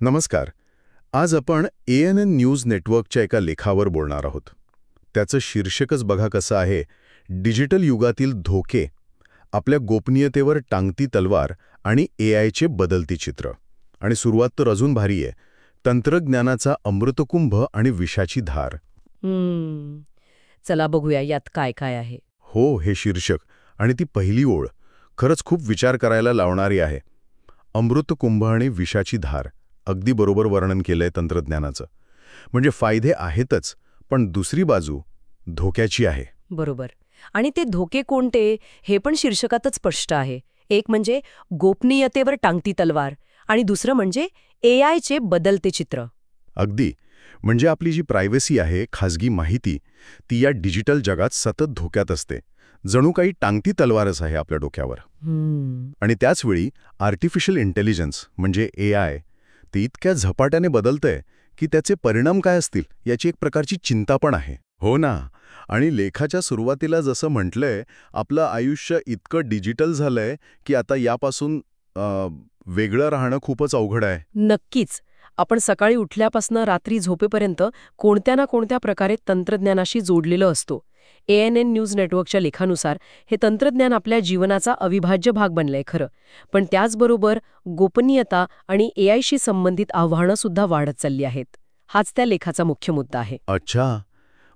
नमस्कार. आज आपण ANN न्यूज नेटवर्कच्या एका लेखावर बोलणार आहोत. त्याचं शीर्षकच बघा कसं आहे, डिजिटल युगातील धोके, आपल्या गोपनीयतेवर टांगती तलवार आणि AIचे बदलती चित्र. आणि सुरुवात तर अजून भारी आहे, तंत्रज्ञानाचा अमृतकुंभ आणि विषाची धार. चला बघूया यात काय काय आहे. हो, हे शीर्षक आणि ती पहिली ओळ खरंच खूप विचार करायला लावणारी आहे. अमृतकुंभ आणि विषाची धार, अगदी बरोबर वर्णन केलंय तंत्रज्ञानाचं. म्हणजे फायदे आहेतच, पण दुसरी बाजू धोक्याची आहे. बरोबर. आणि ते धोके कोणते हे पण शीर्षकातच स्पष्ट आहे. एक म्हणजे गोपनीयतेवर टांगती तलवार आणि दुसरं म्हणजे AIचे बदलते चित्र. अगदी. म्हणजे आपली जी प्रायव्हसी आहे, खाजगी माहिती, ती या डिजिटल जगात सतत धोक्यात असते. जणू काही टांगती तलवारच आहे आपल्या डोक्यावर. आणि त्याचवेळी आर्टिफिशियल इंटेलिजन्स म्हणजे AI ते इतक्या झपाट्याने बदलतंय की त्याचे परिणाम काय असतील याची एक प्रकारची चिंता पण आहे. हो ना. आणि लेखाच्या सुरुवातीला जसं म्हटलंय, आपलं आयुष्य इतकं डिजिटल झालंय की आता यापासून वेगळं राहणं खूपच अवघड आहे. नक्कीच. आपण सकाळी उठल्यापासून रात्री झोपेपर्यंत कोणत्या ना कोणत्या प्रकारे तंत्रज्ञानाशी जोडलेलं असतो. ANN न्यूज नेटवर्कच्या लेखानुसार हे तंत्रज्ञान आपल्या जीवनाचा अविभाज्य भाग बनलंय खरं. पण त्याचबरोबर गोपनीयता आणि AIशी संबंधित आव्हानं सुद्धा वाढत चालली आहेत. हाच त्या लेखाचा मुख्य मुद्दा आहे. अच्छा.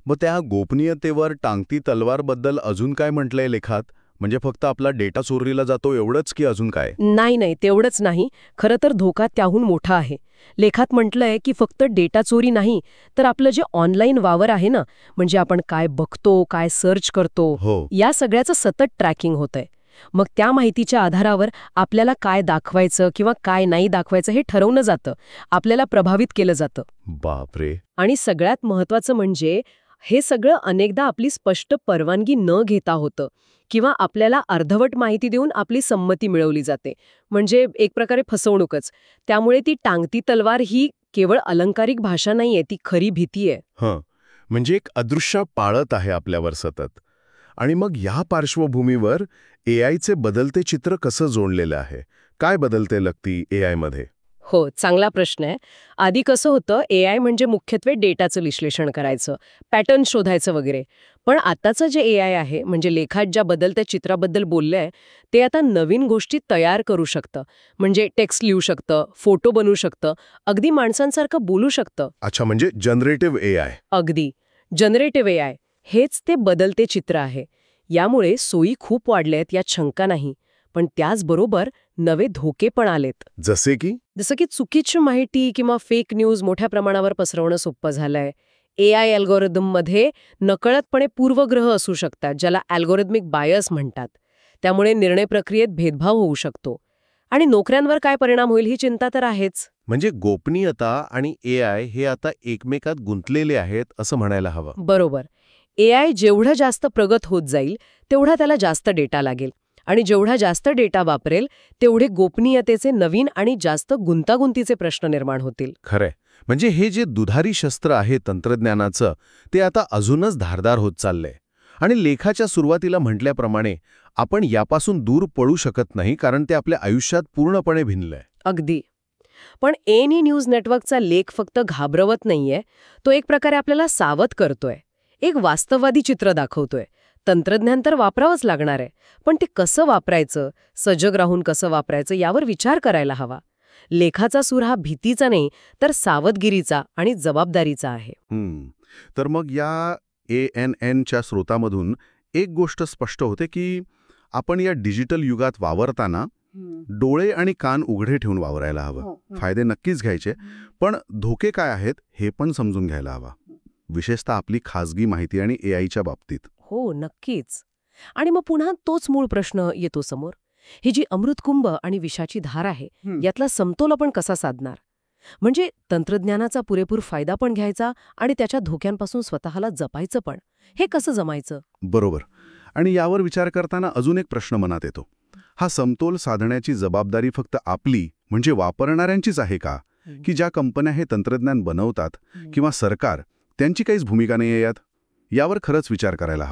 मग त्या गोपनीयतेवर टांगती तलवारबद्दल अजून काय म्हटलंय लेखात? म्हणजे फक्त आपला डेटा चोरीला जातो एवढंच की अजून काय? नाही, तेवढंच नाही. खरं तर धोका त्याहून मोठा आहे. लेखात म्हटलंय की फक्त डेटा चोरी नाही, तर आपलं जे ऑनलाईन वावर आहे ना, म्हणजे आपण काय बघतो, काय सर्च करतो, हो. या सगळ्याचं सतत ट्रॅकिंग होतंय. मग त्या माहितीच्या आधारावर आपल्याला काय दाखवायचं किंवा काय नाही दाखवायचं हे ठरवलं जातं, आपल्याला प्रभावित केलं जातं. बापरे. आणि सगळ्यात महत्त्वाचं म्हणजे हे सगळं अनेकदा आपली स्पष्ट परवानगी न घेता होतं किंवा आपल्याला अर्धवट माहिती देऊन आपली संमती मिळवली जाते. म्हणजे एक प्रकारे फसवणूकच. त्यामुळे ती टांगती तलवार ही केवळ अलंकारिक भाषा नाहीये, ती खरी भीती आहे. म्हणजे एक अदृश्य पाळत आहे आपल्यावर सतत. आणि मग या पार्श्वभूमीवर AIचे बदलते चित्र कसं जोडलेलं आहे? काय बदलते लागती AI मध्ये? हो, चांगला प्रश्न आहे. आधी कसं होतं, AI म्हणजे मुख्यत्वे डेटाचं विश्लेषण करायचं, पॅटर्न शोधायचं वगैरे. पण आताचं जे AI आहे, म्हणजे लेखात ज्या बदलत्या चित्राबद्दल बोललंय, ते आता नवीन गोष्टी तयार करू शकतं. म्हणजे टेक्स्ट लिहू शकतं, फोटो बनवू शकतं, अगदी माणसांसारखं बोलू शकतं. अच्छा, म्हणजे जनरेटिव्ह AI. अगदी. जनरेटिव्ह AI हेच ते बदलते चित्र आहे. यामुळे सोयी खूप वाढल्यात यात शंका नाही. पण त्याचबरोबर नवे धोके पण आलेत. जसे की? जसं की चुकीची माहिती किंवा फेक न्यूज मोठ्या प्रमाणावर पसरवणं सोपं झालंय. AI अल्गोरिदममध्ये नकळतपणे पूर्वग्रह असू शकतात, ज्याला अल्गोरिदमिक बायस म्हणतात. त्यामुळे निर्णय प्रक्रियेत भेदभाव होऊ शकतो. आणि नोकऱ्यांवर काय परिणाम होईल ही चिंता तर आहेच. म्हणजे गोपनीयता आणि AI हे आता एकमेकात गुंतलेले आहेत असं म्हणायला हवं. बरोबर. AI जेवढं जास्त प्रगत होत जाईल, तेवढा त्याला जास्त डेटा लागेल. आणि जेवढा जास्त डेटा वापरेल, तेवढे गोपनीयतेचे नवीन आणि जास्त गुंतागुंतीचे प्रश्न निर्माण होतील. खरंय. म्हणजे हे जे दुधारी शस्त्र आहे तंत्रज्ञानाचं, ते आता अजूनच धारदार होत चाललंय. आणि लेखाच्या सुरुवातीला म्हटल्याप्रमाणे आपण यापासून दूर पळू शकत नाही, कारण ते आपल्या आयुष्यात पूर्णपणे भिनलंय. अगदी. पण ANN न्यूज नेटवर्कचा लेख फक्त घाबरवत नाहीये, तो एक प्रकारे आपल्याला सावध करतोय. एक वास्तववादी चित्र दाखवतोय. तंत्रज्ञान तर वापरावंच लागणार आहे, पण ते कसं वापरायचं, सजग राहून कसं वापरायचं यावर विचार करायला हवा. लेखाचा सूर हा भीतीचा नाही, तर सावधगिरीचा आणि जबाबदारीचा आहे. तर मग या ANNच्या स्रोतामधून एक गोष्ट स्पष्ट होते की आपण या डिजिटल युगात वावरताना डोळे आणि कान उघडे ठेवून वावरायला हवं. फायदे नक्कीच घ्यायचे, पण धोके काय आहेत हे पण समजून घ्यायला हवा. विशेषतः आपली खाजगी माहिती आणि AIच्या बाबतीत. हो, नक्कीच. आणि मग पुन्हा तोच मूळ प्रश्न येतो समोर. ही जी अमृतकुंभ आणि विषाची धार आहे, यातला समतोल आपण कसा साधणार? म्हणजे तंत्रज्ञानाचा पुरेपूर फायदा पण घ्यायचा आणि त्याच्या धोक्यांपासून स्वतःला जपायचं पण. हे कसं जमायचं? बरोबर. आणि यावर विचार करताना अजून एक प्रश्न मनात येतो. हा समतोल साधण्याची जबाबदारी फक्त आपली, म्हणजे वापरणाऱ्यांचीच आहे का? की ज्या कंपन्या हे तंत्रज्ञान बनवतात किंवा सरकार, त्यांची काहीच भूमिका नाही आहे यात? यावर खरंच विचार करायला हवा.